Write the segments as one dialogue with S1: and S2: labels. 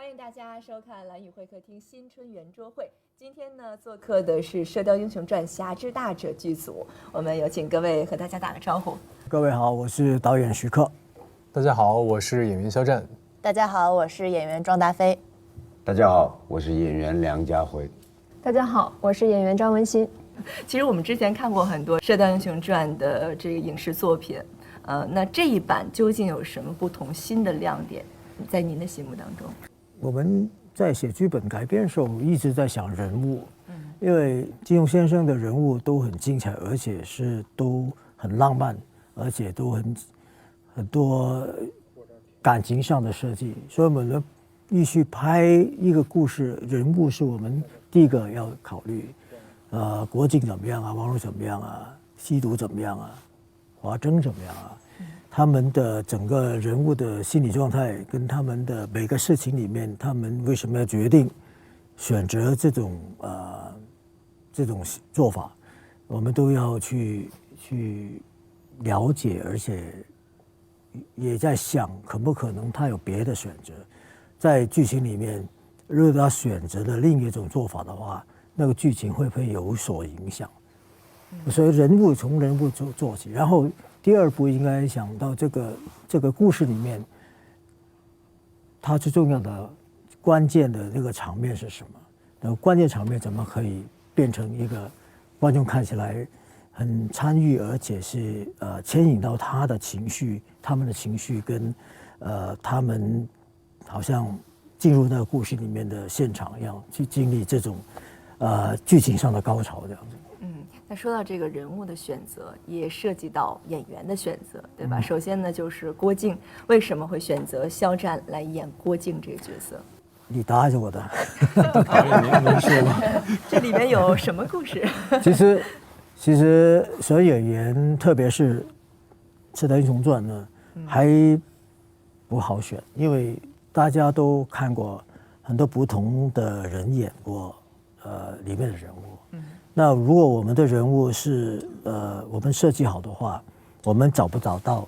S1: 欢迎大家收看蓝宇会客厅新春圆桌会。今天呢，做客的是《射雕英雄传：侠之大者》剧组，我们有请各位和大家打个招呼。
S2: 各位好，我是导演徐克。
S3: 大家好，我是演员肖战。
S4: 大家好，我是演员庄达菲。
S5: 大家好，我是演员梁家辉。
S6: 大家好，我是演员张文新。
S1: 其实我们之前看过很多《射雕英雄传》的这个影视作品，那这一版究竟有什么不同新的亮点，在您的心目当中？
S2: 我们在写剧本改编的时候，一直在想人物，因为金庸先生的人物都很精彩，而且是都很浪漫，而且都很多感情上的设计，所以我们必须拍一个故事，人物是我们第一个要考虑。郭靖怎么样啊？王蓉怎么样啊？西毒怎么样啊？华筝怎么样啊？他们的整个人物的心理状态，跟他们的每个事情里面，他们为什么要决定选择这种做法，我们都要去了解，而且也在想，可不可能他有别的选择，在剧情里面，如果他选择了另一种做法的话，那个剧情会不会有所影响？所以人物从人物做起，然后第二步应该想到这个故事里面，它最重要的关键的那个场面是什么？然后关键场面怎么可以变成一个观众看起来很参与，而且是牵引到他的情绪，他们的情绪跟他们好像进入那个故事里面的现场一样，去经历这种剧情上的高潮这样子。
S1: 那说到这个人物的选择，也涉及到演员的选择，对吧？首先呢，就是郭靖，为什么会选择肖战来演郭靖这个角色？
S2: 你答还是我答？
S3: 您说吧。
S1: 这里面有什么故事？
S2: 其实所有演员，特别是《射雕英雄传》呢，还不好选，因为大家都看过很多不同的人演过里面的人物。那如果我们的人物是我们设计好的话，我们找不到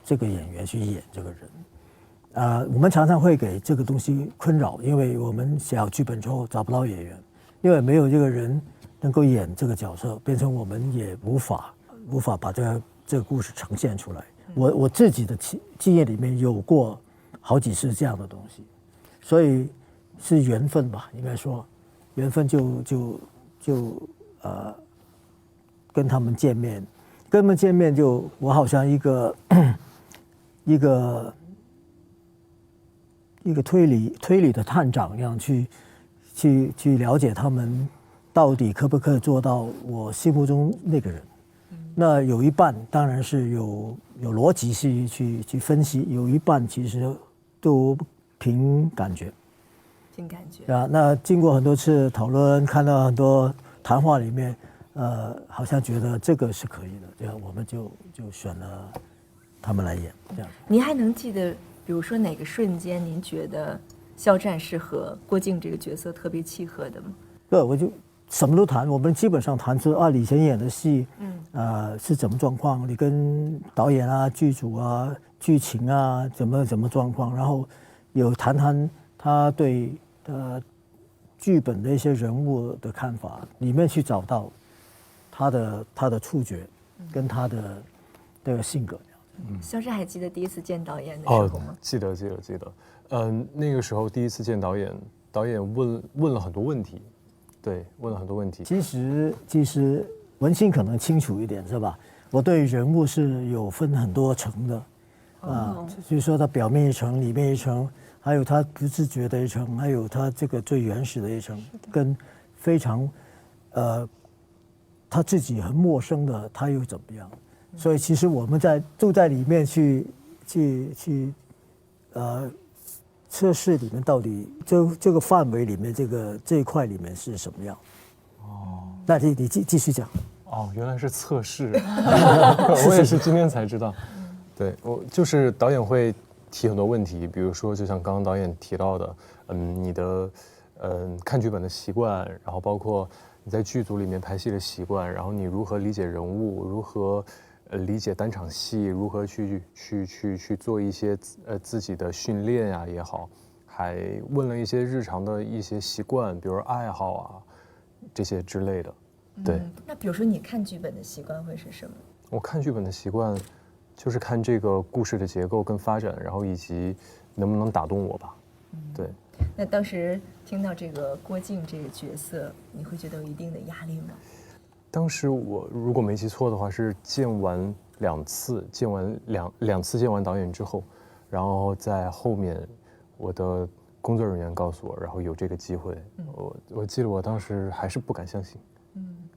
S2: 这个演员去演这个人。我们常常会给这个东西困扰，因为我们写好剧本之后找不到演员，因为没有这个人能够演这个角色，变成我们也无法把这个故事呈现出来。我自己的经验里面有过好几次这样的东西，所以是缘分吧，应该说缘分就跟他们见面，就我好像一个推理的探长一样去了解他们到底可不可以做到我心目中那个人。那有一半当然是有逻辑去分析，有一半其实都凭感觉。
S1: 凭感觉
S2: 啊，那经过很多次讨论，看到很多谈话里面，好像觉得这个是可以的，这样我们就选了他们来演这样。
S1: 您还能记得，比如说哪个瞬间您觉得肖战是和郭靖这个角色特别契合的吗？
S2: 对，我就什么都谈，我们基本上谈出你以前演的戏，是怎么状况，你跟导演啊、剧组啊、剧情啊怎么状况，然后有谈他对剧本的一些人物的看法，里面去找到他的触觉跟他的性格。
S1: 肖战还记得第一次见导演的时候吗？
S3: 记得。那个时候第一次见导演，导演问了很多问题，对，问了很多问题。
S2: 其实文心可能清楚一点是吧？我对人物是有分很多层的，就是说他表面一层，里面一层。还有他不自觉的一层，还有他这个最原始的一层，跟非常他自己很陌生的他又怎么样？所以其实我们住在里面去测试里面到底这个范围里面这一块里面是什么样？那你继续讲。
S3: 原来是测试，我也是今天才知道。对，我就是导演会提很多问题，比如说就像刚刚导演提到的，你的看剧本的习惯，然后包括你在剧组里面拍戏的习惯，然后你如何理解人物，如何理解单场戏，如何去做一些自己的训练啊也好，还问了一些日常的一些习惯，比如爱好啊这些之类的。对，
S1: 那比如说你看剧本的习惯会是什么？
S3: 我看剧本的习惯就是看这个故事的结构跟发展，然后以及能不能打动我吧。对。
S1: 那当时听到这个郭靖这个角色，你会觉得有一定的压力吗？
S3: 当时我如果没记错的话，是见完两次见完导演之后，然后在后面我的工作人员告诉我，然后有这个机会，我记得我当时还是不敢相信，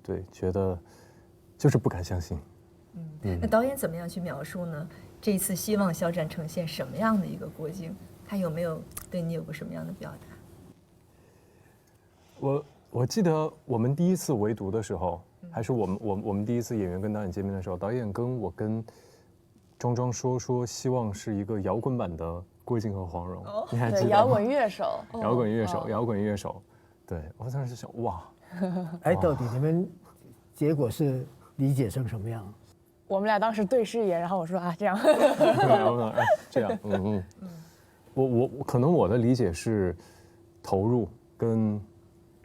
S3: 对，觉得就是不敢相信。
S1: 那导演怎么样去描述呢？这一次希望肖战呈现什么样的一个郭靖？他有没有对你有过什么样的表达？
S3: 我记得我们第一次围读的时候，还是我们第一次演员跟导演见面的时候，导演跟我跟庄说希望是一个摇滚版的郭靖和黄蓉，你还记得吗？
S4: 对，摇滚乐手，
S3: 摇滚乐手，对，我当时想哇，
S2: 哎，到底你们结果是理解成什么样？
S4: 我们俩当时对视一眼，然后我说啊这样，
S3: 这样，我可能我的理解是投入跟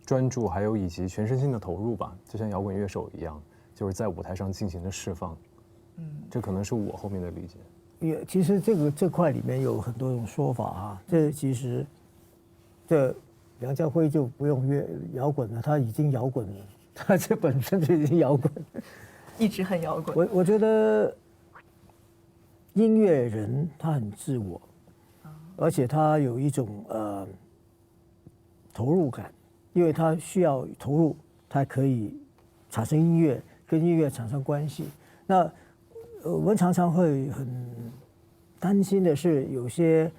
S3: 专注，还有以及全身心的投入吧，就像摇滚乐手一样，就是在舞台上尽情的释放。这可能是我后面的理解。
S2: 其实这块里面有很多种说法啊。这其实，梁家辉就不用摇滚了，他已经摇滚了，他这本身就已经摇滚了，
S1: 一直很摇滚。
S2: 我觉得音乐人他很自我，而且他有一种投入感，因为他需要投入，他可以产生音乐，跟音乐产生关系。那我们常常会很担心的是，有些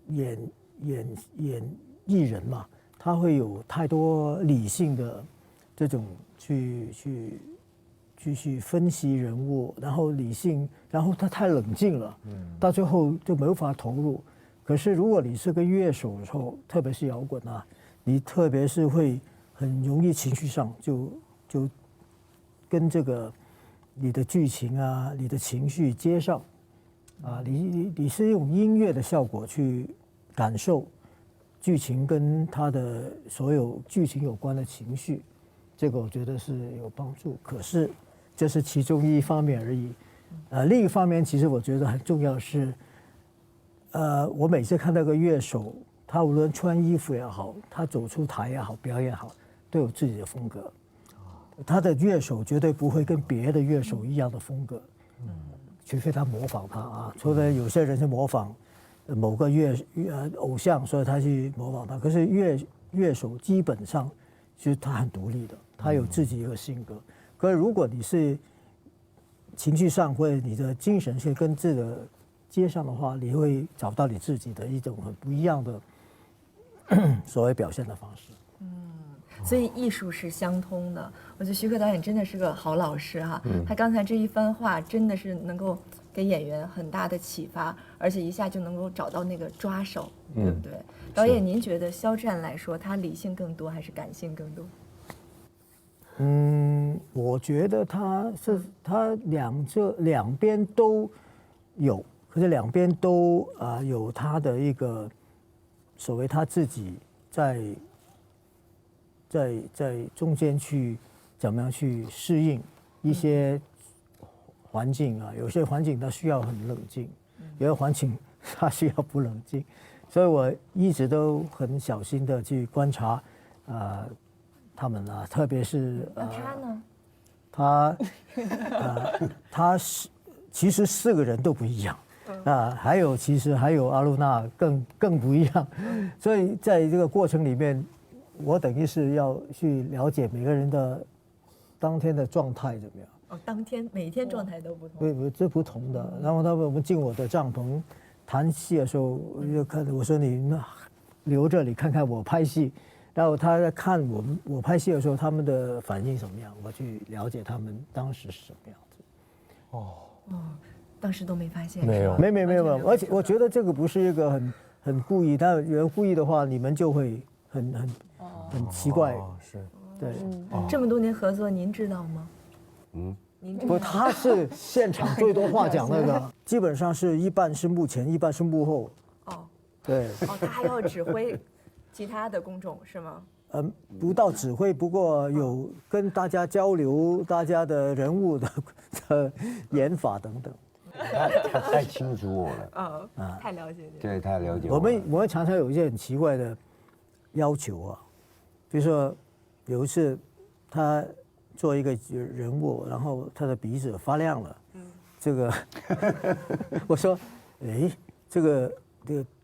S2: 演艺人嘛，他会有太多理性的这种去分析人物，然后理性，然后他太冷静了，到最后就没法投入。可是如果你是个乐手的时候，特别是摇滚啊，你特别是会很容易情绪上就跟这个你的剧情啊、你的情绪接上啊，你是用音乐的效果去感受剧情跟他的所有剧情有关的情绪，这个我觉得是有帮助。可是这是其中一方面而已，另一方面其实我觉得很重要的是，我每次看到个乐手，他无论穿衣服也好，他走出台也好，表演也好，都有自己的风格。他的乐手绝对不会跟别的乐手一样的风格，除非他模仿他啊。除了有些人是模仿某个偶像，所以他去模仿他。可是乐手基本上就是他很独立的，他有自己一个性格。可是如果你是情绪上或者你的精神是跟这个接上的话，你会找到你自己的一种很不一样的所谓表现的方式。
S1: 所以艺术是相通的。我觉得徐克导演真的是个好老师哈，他刚才这一番话真的是能够给演员很大的启发，而且一下就能够找到那个抓手，对不对？导演，您觉得肖战来说，他理性更多还是感性更多？
S2: 我觉得他两边都有，可是两边都有他的一个所谓他自己在中间去怎么样去适应一些环境啊，有些环境它需要很冷静，有些环境它需要不冷静，所以我一直都很小心的去观察他们啊，特别是
S1: 那他呢？
S2: 他其实4个人都不一样其实还有阿露娜更不一样，所以在这个过程里面，我等于是要去了解每个人的当天的状态怎么样。
S1: 当天每天状态都不同。
S2: 对，这不同的。然后我们进我的帐篷谈戏的时候，我说你留着你看看我拍戏，然后他在看我拍戏的时候他们的反应怎么样，我去了解他们当时是什么样子。
S1: 当时都没发现。
S3: 没有，
S2: 没有，而且我觉得这个不是一个很故意，但有人故意的话，你们就会很奇怪。
S3: 是，
S2: 对。
S1: 这么多年合作，您知道吗？您知道
S2: 不，他是现场最多话讲那个，基本上是一半是幕前，一半是幕后。对，
S1: 哦，他还要指挥其他的工种是吗？
S2: 不到指挥，不过有跟大家交流大家的人物的演法等等。
S5: 他太清楚我了，
S1: 太了解你了。
S5: 对，太了解我
S2: 我
S5: 了。
S2: 们常常有一些很奇怪的要求啊，比如说有一次他做一个人物，然后他的鼻子发亮了，这个我说，哎，这个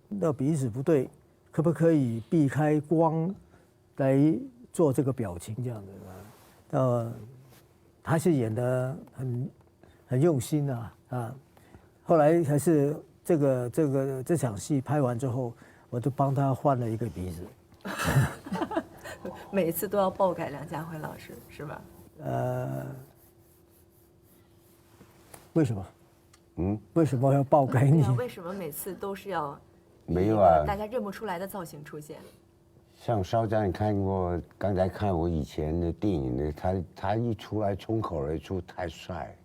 S2: 那鼻子不对，可不可以避开光来做这个表情这样的？还是演得很用心啊。后来还是这场戏拍完之后，我就帮他换了一个鼻子。
S1: 每次都要爆改梁家辉老师是吧？
S2: 为什么？为什么要爆改你？
S1: 为什么每次都是要
S5: 没有啊，
S1: 大家认不出来的造型出现？
S5: 像邵战，你看过刚才看我以前的电影的，他一出来冲口而出，太帅。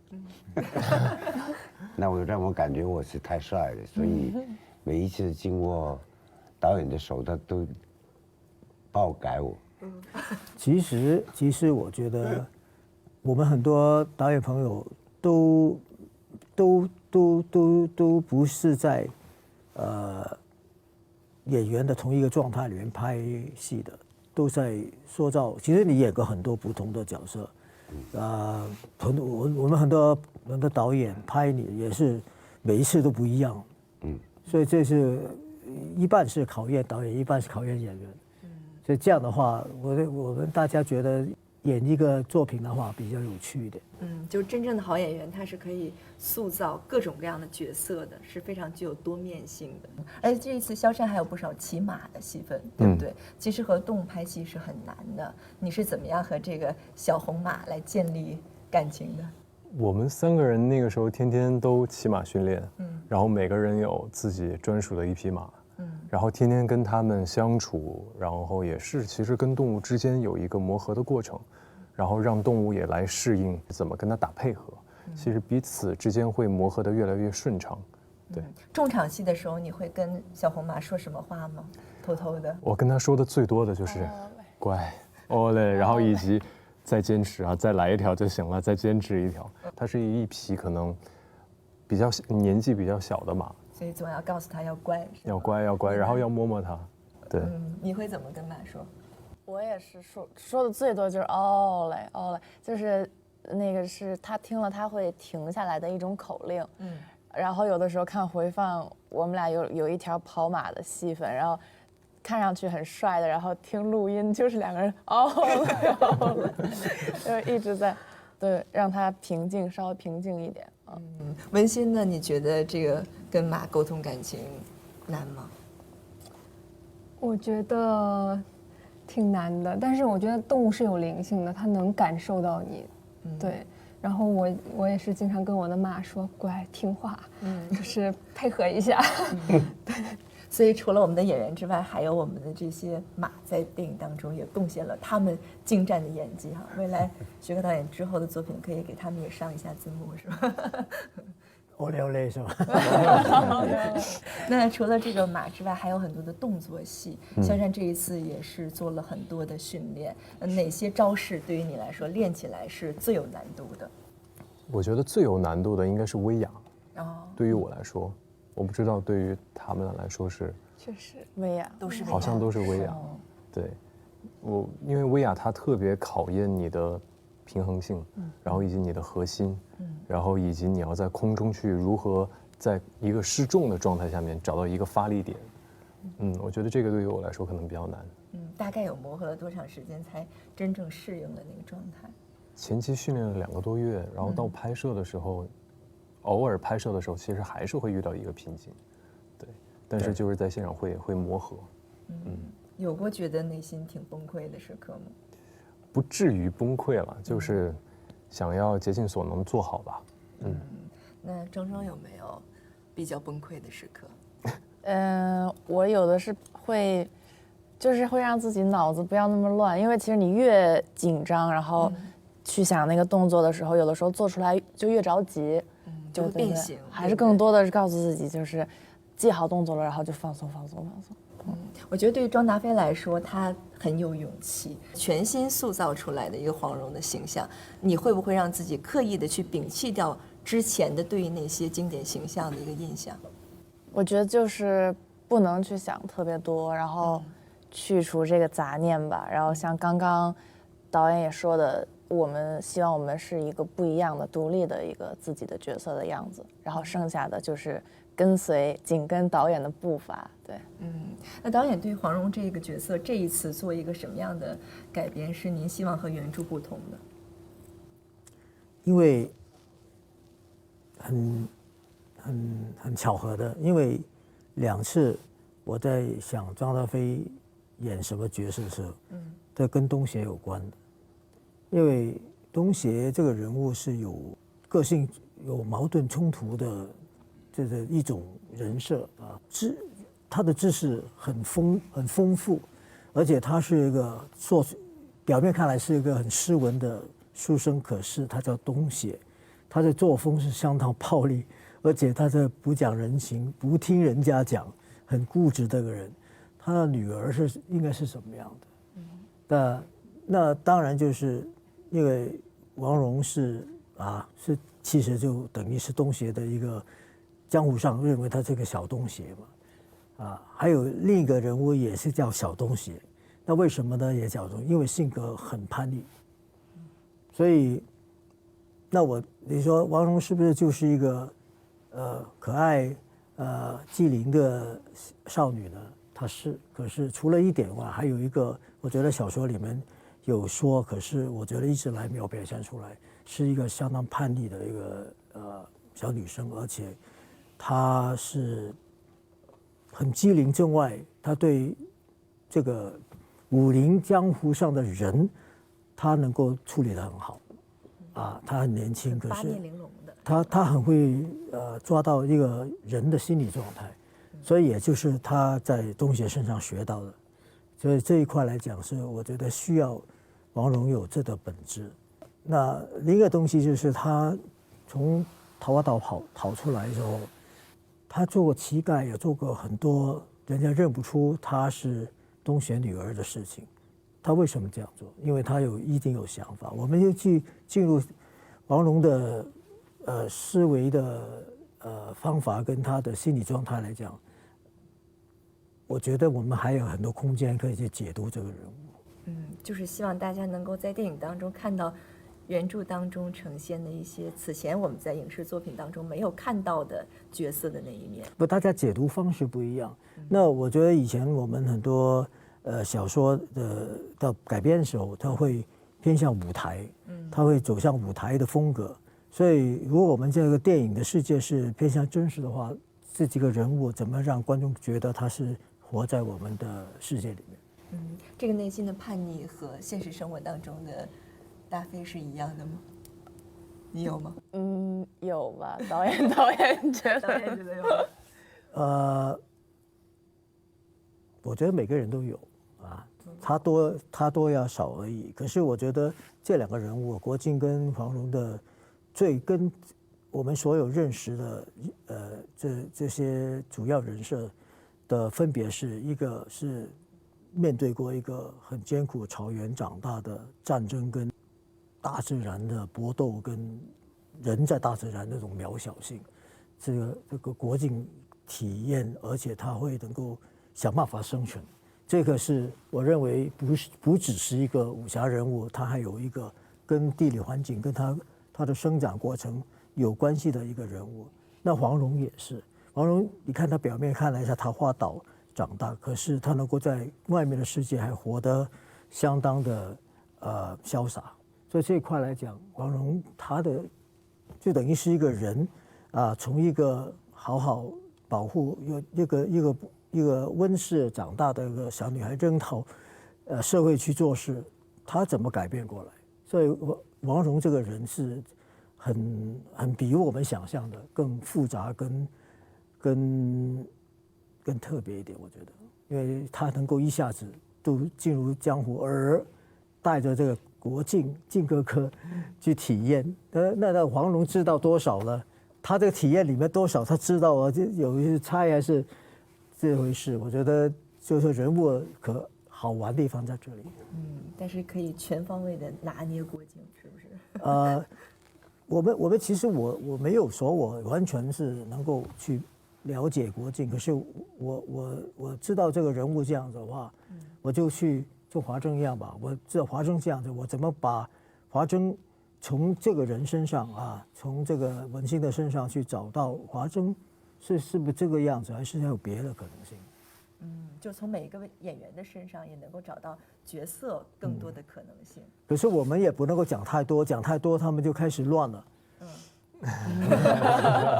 S5: 那让我感觉我是太帅了，所以每一次经过导演的手，他都爆改我。
S2: 其实我觉得我们很多导演朋友都不是在演员的同一个状态里面拍戏的，都在塑造。其实你演过很多不同的角色，我们很多导演拍你也是每一次都不一样，所以这是一半是考验导演，一半是考验演员，所以这样的话，我们大家觉得演一个作品的话比较有趣一点。
S1: 就真正的好演员，他是可以塑造各种各样的角色的，是非常具有多面性的。而且这一次肖战还有不少骑马的戏份，对不对？其实和动物拍戏是很难的。你是怎么样和这个小红马来建立感情的？
S3: 我们3个人那个时候天天都骑马训练，然后每个人有自己专属的一匹马，然后天天跟他们相处，然后也是其实跟动物之间有一个磨合的过程。然后让动物也来适应怎么跟它打配合，其实彼此之间会磨合得越来越顺畅。对，
S1: 重场戏的时候，你会跟小红马说什么话吗？偷偷的。
S3: 我跟他说的最多的就是乖，哦嘞，然后以及再坚持啊，再来一条就行了，再坚持一条。它是一匹可能年纪比较小的马，
S1: 所以总要告诉他要乖，
S3: 要乖要乖，然后要摸摸它。对，
S1: 你会怎么跟马说？
S4: 我也是说的最多就是哦嘞，就是那个是他听了他会停下来的一种口令。然后有的时候看回放，我们俩有一条跑马的戏份，然后看上去很帅的，然后听录音就是2个人哦嘞，就一直在对让他平静，稍微平静一点。
S1: 文心呢？你觉得这个跟马沟通感情难吗？
S6: 我觉得挺难的，但是我觉得动物是有灵性的，它能感受到你，对。然后我也是经常跟我的马说乖听话，就是配合一下。
S1: 对。所以除了我们的演员之外，还有我们的这些马在电影当中也贡献了他们精湛的演技哈。未来徐克导演之后的作品可以给他们也上一下字幕是吧？
S2: 欧嘞欧嘞是吧？
S1: 那除了这个马之外，还有很多的动作戏。肖战这一次也是做了很多的训练。哪些招式对于你来说练起来是最有难度的？
S3: 我觉得最有难度的应该是威亚。对于我来说，我不知道对于他们来说是。
S4: 确实，威亚
S1: 都是
S3: 好像都是威亚。对，因为威亚它特别考验你的平衡性，然后以及你的核心。然后以及你要在空中去如何在一个失重的状态下面找到一个发力点，我觉得这个对于我来说可能比较难。
S1: 大概有磨合了多长时间才真正适应了那个状态？
S3: 前期训练了2个多月，然后到拍摄的时候，偶尔拍摄的时候其实还是会遇到一个瓶颈，对，但是就是在现场会磨合。
S1: 有过觉得内心挺崩溃的时刻吗？
S3: 不至于崩溃了，就是想要竭尽所能做好吧。
S1: 那庄庄有没有比较崩溃的时刻？
S4: 我有的是会让自己脑子不要那么乱，因为其实你越紧张，然后去想那个动作的时候，有的时候做出来就越着急，
S1: 就会变形。
S4: 还是更多的是告诉自己，就是记好动作了，然后就放松。
S1: 我觉得对于庄达菲来说，他很有勇气，全新塑造出来的一个黄蓉的形象。你会不会让自己刻意的去摒弃掉之前的对于那些经典形象的一个印象？
S4: 我觉得就是不能去想特别多，然后去除这个杂念吧。然后像刚刚导演也说的，我们希望我们是一个不一样的、独立的一个自己的角色的样子，然后剩下的就是紧跟导演的步伐。对，
S1: 那导演对黄蓉这个角色这一次做一个什么样的改编，是您希望和原著不同的？
S2: 因为很巧合的，因为2次我在想庄达菲演什么角色的时候，这跟东协有关的，因为东协这个人物是有个性、有矛盾冲突的这个一种人设啊，他的知识很丰富，而且他是一个表面看来是一个很斯文的书生，可是他叫东协，他的作风是相当暴力，而且他这不讲人情，不听人家讲，很固执的个人。他的女儿应该是什么样的？那当然就是因为王蓉是其实就等于是东协的一个江湖上认为他这个小东协嘛，还有另一个人物也是叫小东协，那为什么呢？也叫做因为性格很叛逆，所以你说王蓉是不是就是一个可爱机灵的少女呢？她是，可是除了一点外，还有一个，我觉得小说里面有说，可是我觉得一直来没有表现出来，是一个相当叛逆的一个小女生，而且她是很机灵正外，她对这个武林江湖上的人，她能够处理得很好，她很年轻，可是
S1: 八面玲珑的，
S2: 她很会抓到一个人的心理状态。所以也就是他在东协身上学到的，所以这一块来讲是我觉得需要王蓉有这个本质。那另一个东西就是他从桃花岛跑出来的时候，他做过乞丐，也做过很多人家认不出他是东协女儿的事情。他为什么这样做？因为他一定有想法。我们就进入王蓉的思维的方法跟他的心理状态来讲。我觉得我们还有很多空间可以去解读这个人物。
S1: 就是希望大家能够在电影当中看到原著当中呈现的一些此前我们在影视作品当中没有看到的角色的那一面。
S2: 大家解读方式不一样。那我觉得以前我们很多小说的改编的时候，它会偏向舞台，它会走向舞台的风格。所以如果我们这个电影的世界是偏向真实的话，这几个人物怎么让观众觉得他是活在我们的世界里面？
S1: 这个内心的叛逆和现实生活当中的大飞是一样的吗？你有吗？
S4: 有吧，导演觉得，
S1: 导演觉得有吗？
S2: 我觉得每个人都有他多要少而已。可是我觉得这2个人物，国靖跟黄蓉的最跟我们所有认识的这些主要人设的分别是，一个是面对过一个很艰苦草原长大的战争跟大自然的搏斗，跟人在大自然那种渺小性，这个国靖体验，而且他会能够想办法生存。这个是我认为不只是一个武侠人物，他还有一个跟地理环境跟他的生长过程有关系的一个人物。那黄蓉也是，黄蓉你看她表面看来在桃花岛长大，可是她能够在外面的世界还活得相当的潇洒。所以这一块来讲，黄蓉她的就等于是一个人从一个好好保护一个温室长大的一个小女孩扔到社会去做事，她怎么改变过来？所以王蓉这个人是很比我们想象的更复杂更特别一点，我觉得，因为她能够一下子都进入江湖，而带着这个国靖哥哥去体验。那黄蓉知道多少呢？他这个体验里面多少他知道啊，就有一些猜还是这回事。我觉得就是人物可好玩的地方在这里。
S1: 但是可以全方位的拿捏国境，是不是？
S2: 我们其实我没有说我完全是能够去了解国境，可是我知道这个人物这样子的话，我就去做华筝一样吧。我知道华筝这样子，我怎么把华筝从这个人身上啊，从这个文心的身上去找到华筝是不是这个样子，还是还有别的可能性？
S1: 就从每一个演员的身上也能够找到角色更多的可能性。
S2: 可是我们也不能够讲太多，讲太多他们就开始乱了。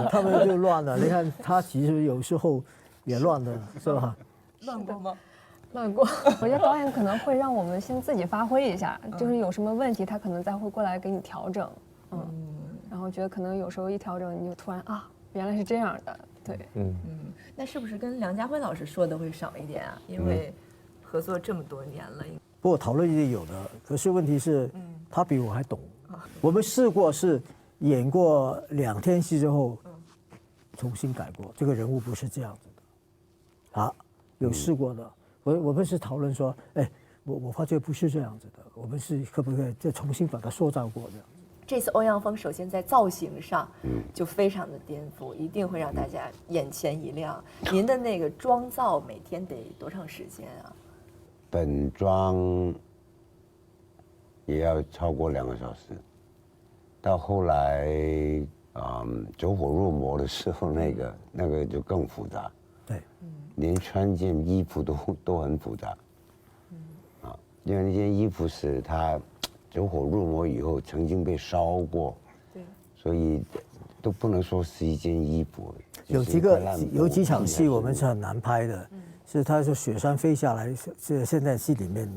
S2: 他们就乱了。你看他其实有时候也乱的，是吧？
S1: 乱过吗？
S6: 乱过。我觉得导演可能会让我们先自己发挥一下，就是有什么问题，他可能再会过来给你调整。然后觉得可能有时候一调整，你就突然啊，原来是这样的。对，
S1: 那是不是跟梁家辉老师说的会少一点啊？因为合作这么多年了。
S2: 不过讨论也有的，可是问题是，他比我还懂。我们试过是演过2天戏之后，重新改过，这个人物不是这样子的，啊，有试过的。我们是讨论说，哎，我发觉不是这样子的，我们是可不可以再重新把它塑造过这样子？
S1: 这次欧阳锋首先在造型上就非常的颠覆，一定会让大家眼前一亮。您的那个妆造每天得多长时间啊？
S5: 本妆也要超过2个小时，到后来走火入魔的时候，那个就更复杂。
S2: 对，
S5: 连穿件衣服都很复杂。因为那件衣服是他走火入魔以后曾经被烧过，对，所以都不能说是一件衣服。
S2: 有几场戏我们是很难拍的，是他说雪山飞下来，是现在戏里面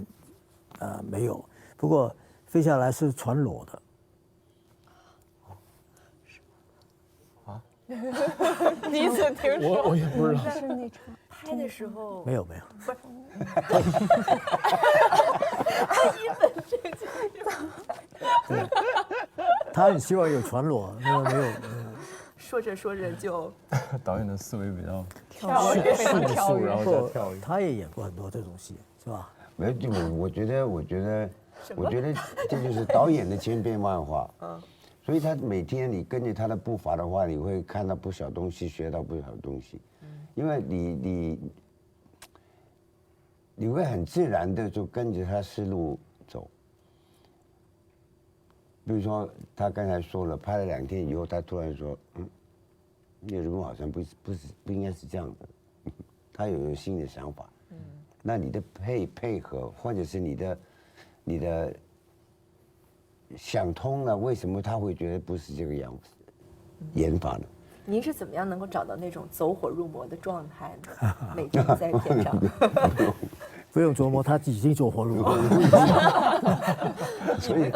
S2: 没有，不过飞下来是全裸的。
S4: 第一次听说，
S3: 我也不知道。
S6: 是那场
S1: 拍的时候
S2: 没有，
S1: 不是，
S2: 他很希望有全裸，没有。
S1: 说着说着就
S3: 导演的思维比较
S4: 跳跃，非常跳跃。
S3: 然后再跳跃。
S2: 他也演过很多这种戏，是吧？
S5: 没有，我觉得这就是导演的千变万化。所以他每天你跟着他的步伐的话，你会看到不少东西，学到不少东西。因为你会很自然的就跟着他思路走。比如说他刚才说了，拍了2天以后，他突然说，那个人物好像不应该是这样的，他有新的想法。那你的配合，或者是你的想通了，为什么他会觉得不是这个样子演法呢？
S1: 您是怎么样能够找到那种走火入魔的状态呢？每天在片场，
S2: 不用琢磨，他已经走火入魔了。
S5: 所以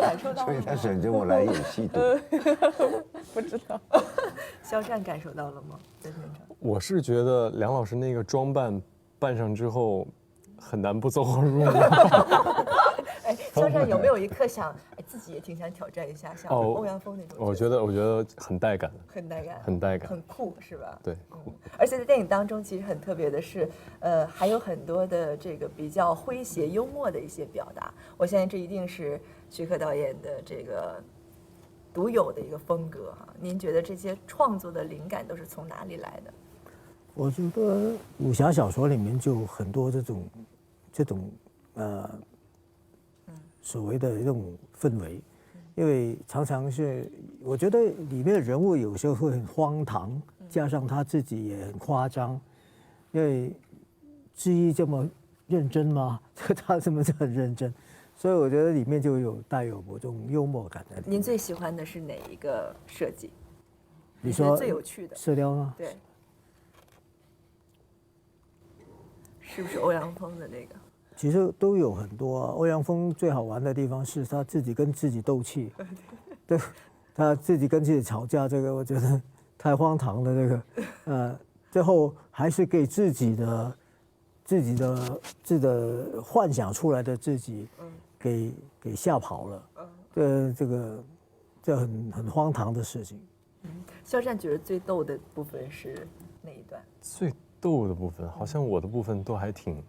S5: 他选择我来演戏的。
S4: 不知道。
S1: 肖战感受到了吗？在片场？
S3: 我是觉得梁老师那个装扮上之后，很难不走火入魔。
S1: 哎，肖战有没有一刻想，自己也挺想挑战一下，像欧阳锋那种？
S3: 我觉得很带感，
S1: 很带感，
S3: 很带感，
S1: 很酷，是吧？
S3: 对，酷。
S1: 而且在电影当中，其实很特别的是，还有很多的这个比较诙谐幽默的一些表达。我相信这一定是徐克导演的这个独有的一个风格哈。您觉得这些创作的灵感都是从哪里来的？
S2: 我觉得武侠小说里面就很多这种所谓的这种氛围，因为常常是我觉得里面的人物有时候会很荒唐，加上他自己也很夸张，因为志毅这么认真吗？他怎么很认真？所以我觉得里面就带有某种幽默感在里面。
S1: 您最喜欢的是哪一个设计？
S2: 你说
S1: 最有趣的
S2: 射雕吗？
S1: 对，是不是欧阳锋的那个？
S2: 其实都有很多啊。欧阳锋最好玩的地方是他自己跟自己斗气，对，他自己跟自己吵架，这个我觉得太荒唐了。这个，最后还是给自己的幻想出来的自己，给吓跑了。这很荒唐的事情。
S1: 肖战觉得最逗的部分是哪一段？
S3: 最逗的部分，好像我的部分都还挺，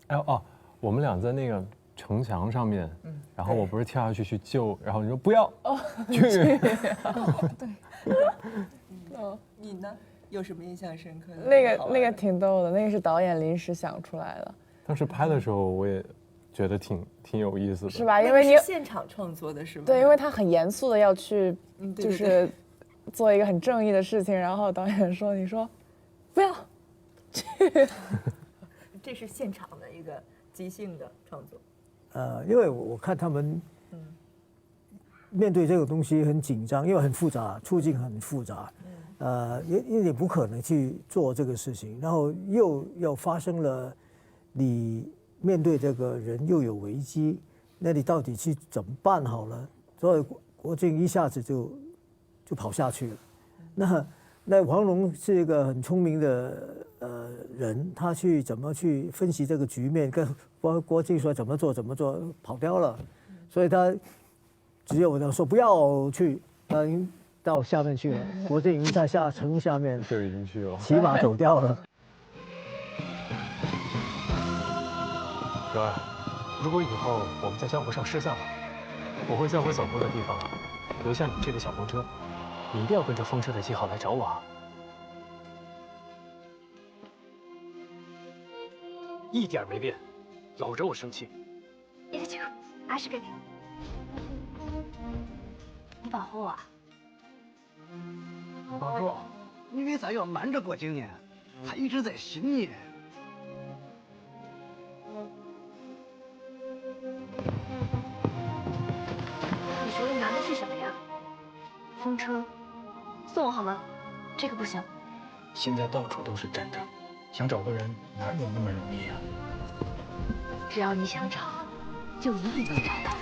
S3: 哎哦，我们俩在那个城墙上面，然后我不是跳下去去救，然后你说不要去，
S1: 对，你呢？有什么印象深刻的？
S4: 那个挺逗的，那个是导演临时想出来的。
S3: 当时拍的时候我也觉得挺有意思的，
S4: 是吧？因为你
S1: 现场创作的是吗？
S4: 对，因为他很严肃的要去，
S1: 对
S4: 就是做一个很正义的事情，然后导演说：“你说不要去。”
S1: 这是现场的一个即兴的创作。
S2: 因为我看他们，面对这个东西很紧张，因为很复杂，处境很复杂，也不可能去做这个事情，然后又发生了，你面对这个人又有危机，那你到底去怎么办好了？所以国靖一下子就跑下去了。那黄蓉是一个很聪明的人，他去怎么去分析这个局面，跟国靖说怎么做，跑掉了，所以他只有说不要去，他已经到下面去了，国靖已经在城下面
S3: 就已经去了，
S2: 骑马走掉了。
S7: 哥儿，如果以后我们在江湖上失散了，我会在我走过的地方留下你这个小风车，你一定要跟着风车的记号来找我啊！一点没变，老惹我生气。
S8: 阿是给你，你保护我。
S9: 保住，你为啥要瞒着国靖呢？他一直在寻你。
S8: 你手里拿的是什么呀？风车，送我好吗？这个不行。
S9: 现在到处都是真的，想找个人哪有那么容易啊？
S8: 只要你想找，就一定能找到。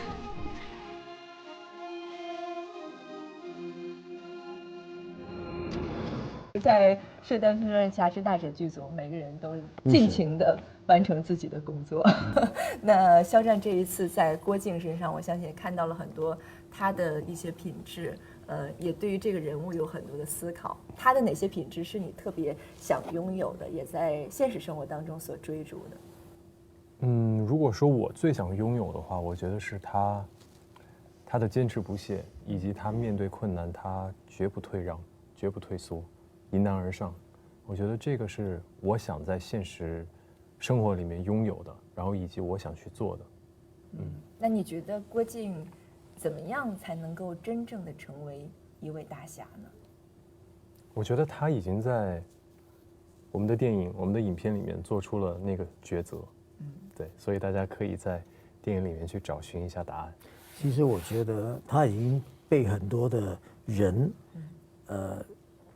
S1: 在《射雕英雄传侠之大者》剧组，每个人都尽情的完成自己的工作。那肖战这一次在郭靖身上，我相信也看到了很多他的一些品质，也对于这个人物有很多的思考。他的哪些品质是你特别想拥有的，也在现实生活当中所追逐的？
S3: 如果说我最想拥有的话，我觉得是他的坚持不懈，以及他面对困难他绝不退让，绝不退缩，迎难而上。我觉得这个是我想在现实生活里面拥有的，然后以及我想去做的。
S1: 那你觉得郭靖怎么样才能够真正的成为一位大侠呢？
S3: 我觉得他已经在我们的电影、我们的影片里面做出了那个抉择。对，所以大家可以在电影里面去找寻一下答案。
S2: 其实我觉得他已经被很多的人，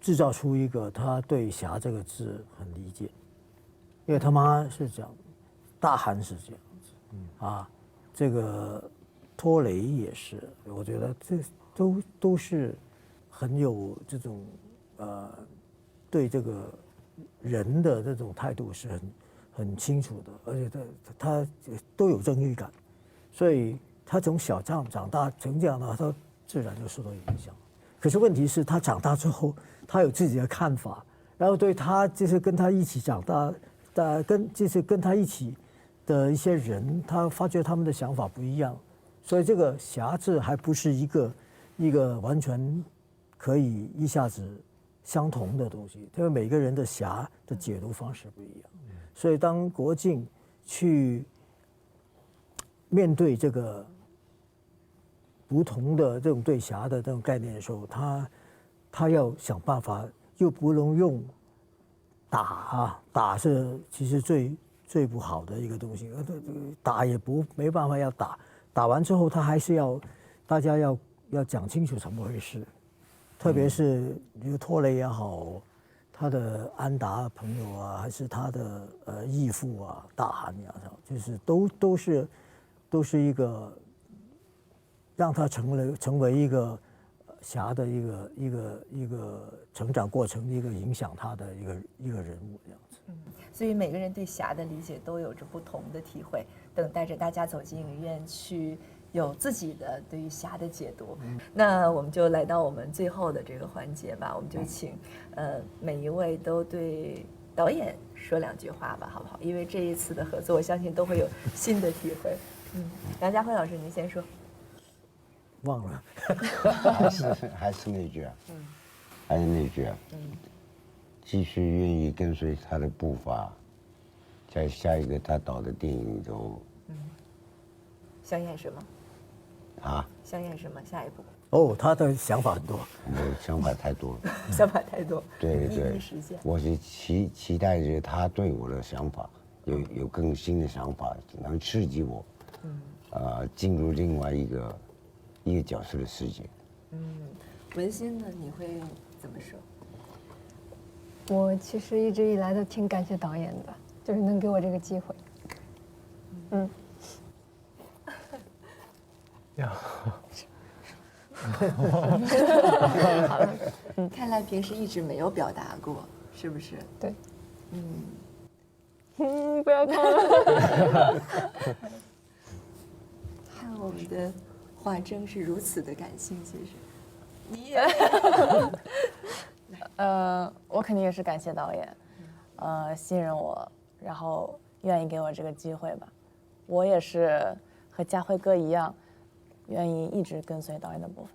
S2: 制造出一个他对侠这个字很理解，因为他妈是这样，大汗是这样子，这个托雷也是，我觉得这都是很有这种对这个人的这种态度是很清楚的，而且他都有正义感，所以他从小长大成这样的，他自然就受到影响。可是问题是，他长大之后，他有自己的看法，然后对他就是跟他一起长大，跟他一起的一些人，他发觉他们的想法不一样，所以这个侠字还不是一个完全可以一下子相同的东西，因为每个人的侠的解读方式不一样。所以当郭靖去面对这个不同的这种对侠的这种概念的时候，他要想办法，又不能用打是其实最不好的一个东西，打也没办法要打完之后他还是大家要讲清楚怎么回事，特别是比如托雷也好，他的安达朋友啊，还是他的义父啊，大汗呀，就是都是一个让他成为一个侠的一个成长过程，一个影响他的一个人物这样子。
S1: 所以每个人对侠的理解都有着不同的体会。等待着大家走进影院去有自己的对于侠的解读。那我们就来到我们最后的这个环节吧，我们就请每一位都对导演说2句话吧，好不好？因为这一次的合作，我相信都会有新的体会。梁家辉老师，您先说。
S2: 忘了，
S5: 还是那句啊，还是那句啊，继续愿意跟随他的步伐，在下一个他导的电影里头，
S1: 想演什么？
S5: 啊，
S1: 想演什么？下一步？
S2: 哦，他的想法很多，
S5: 我想法太多了，
S1: 想法太多，
S5: 对
S1: 一一实现。
S5: 我是期待着他对我的想法有更新的想法，能刺激我，进入另外一个角色的世界。
S1: 文心呢？你会怎么说？
S6: 我其实一直以来都挺感谢导演的，就是能给我这个机会。
S3: 呀，
S1: 好了，看来平时一直没有表达过，是不是？
S6: 对。不要看了。
S1: 看我们的华筝是如此的感兴趣，是？你也？
S4: 我肯定也是感谢导演，信任我，然后愿意给我这个机会吧。我也是和家辉哥一样，愿意一直跟随导演的步伐。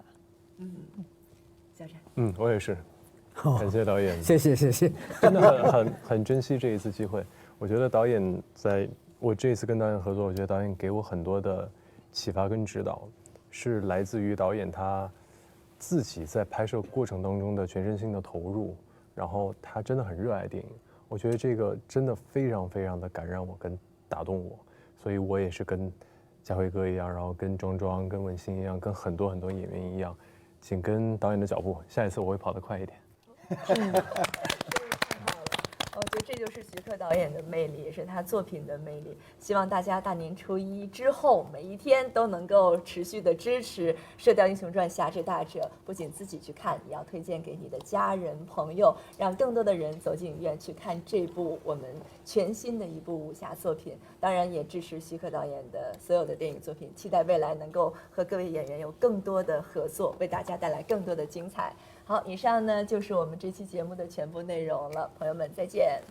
S1: 小婵。
S3: 我也是，感谢导演，
S2: 谢谢。
S3: 真的很珍惜这一次机会。我觉得导演在我这一次跟导演合作，我觉得导演给我很多的启发跟指导，是来自于导演他自己在拍摄过程当中的全身心的投入，然后他真的很热爱电影。我觉得这个真的非常非常的感染我跟打动我，所以我也是跟家辉哥一样，然后跟庄庄、跟文心一样，跟很多很多演员一样，紧跟导演的脚步。下一次我会跑得快一点。
S1: 我觉得这就是徐克导演的魅力，也是他作品的魅力。希望大家大年初一之后每一天都能够持续的支持《射雕英雄传：侠之大者》，不仅自己去看，也要推荐给你的家人朋友，让更多的人走进影院去看这部我们全新的一部武侠作品。当然，也支持徐克导演的所有的电影作品，期待未来能够和各位演员有更多的合作，为大家带来更多的精彩。好，以上呢就是我们这期节目的全部内容了，朋友们再见。